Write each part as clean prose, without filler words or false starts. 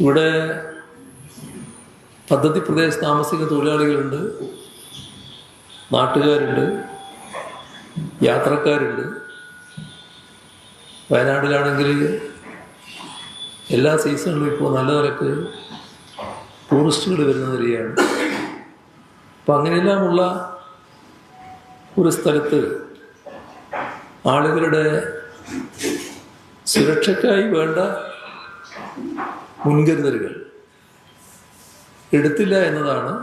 ഇവിടെ പദ്ധതി പ്രദേശത്ത് താമസിക്കുന്ന തൊഴിലാളികളുണ്ട്, നാട്ടുകാരുണ്ട്, യാത്രക്കാരുണ്ട്. വയനാട്ടിലാണെങ്കിൽ എല്ലാ സീസണിലും ഇപ്പോൾ നല്ല നിലക്ക് ടൂറിസ്റ്റുകൾ വരുന്ന നിലയാണ്. അപ്പം അങ്ങനെയെല്ലാമുള്ള ഒരു സ്ഥലത്ത് ആളുകളുടെ സുരക്ഷയ്ക്കായി വേണ്ട മുൻകരുതലുകൾ എടുത്തില്ല എന്നതാണ്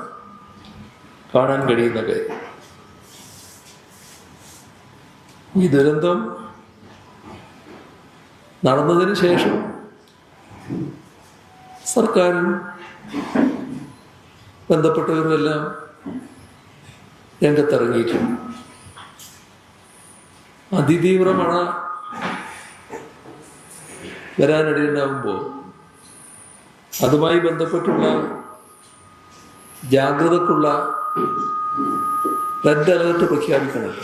കാണാൻ കഴിയുന്ന കാര്യം. ഈ ദുരന്തം നടന്നതിന് ശേഷം സർക്കാരും ബന്ധപ്പെട്ടവരുമെല്ലാം രംഗത്തിറങ്ങിയിട്ടുണ്ട്. അതിതീവ്ര മഴ വരാനിടയുണ്ടാകുമ്പോൾ അതുമായി ബന്ധപ്പെട്ടുള്ള ജാഗ്രതക്കുള്ള റെഡ് അലേർട്ട് പ്രഖ്യാപിക്കണം.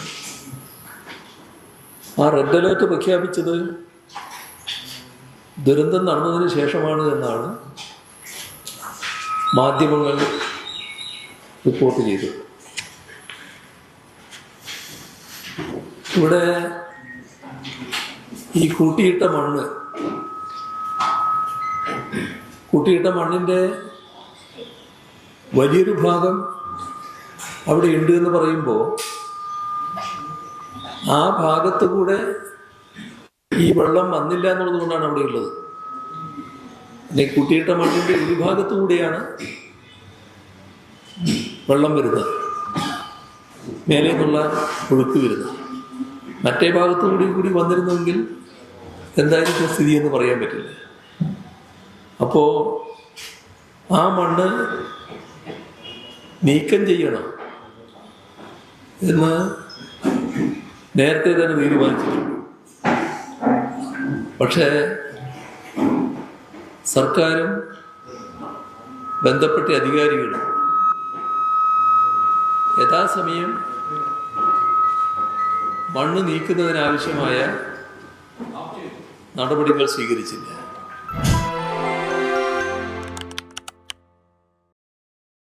ആ റെഡ് അലേർട്ട് പ്രഖ്യാപിച്ചത് ദുരന്തം നടന്നതിന് ശേഷമാണ് എന്നാണ് മാധ്യമങ്ങൾ റിപ്പോർട്ട് ചെയ്തത്. ഇവിടെ ഈ കൂട്ടിയിട്ട മണ്ണിൻ്റെ വലിയൊരു ഭാഗം അവിടെ ഉണ്ട് എന്ന് പറയുമ്പോൾ ആ ഭാഗത്ത് കൂടെ ഈ വെള്ളം വന്നില്ല എന്നുള്ളത് കൊണ്ടാണ് അവിടെ ഉള്ളത്. പിന്നെ കൂട്ടിയിട്ട മണ്ണിൻ്റെ ഒരു ഭാഗത്തു കൂടിയാണ് വെള്ളം വരുന്നത്, മേലെ നിന്നുള്ള ഒഴുക്ക് വരുന്നത്. മറ്റേ ഭാഗത്തു കൂടി വന്നിരുന്നെങ്കിൽ എന്തായിരിക്കും സ്ഥിതി എന്ന് പറയാൻ പറ്റില്ല. അപ്പോൾ ആ മണ്ണ് നീക്കം ചെയ്യണം എന്ന് നേരത്തെ തന്നെ തീരുമാനിച്ചിട്ടുണ്ട്. പക്ഷേ സർക്കാരും ബന്ധപ്പെട്ട അധികാരികളും യഥാസമയം മണ്ണ് നീക്കുന്നതിനാവശ്യമായ നടപടികൾ സ്വീകരിച്ചില്ല.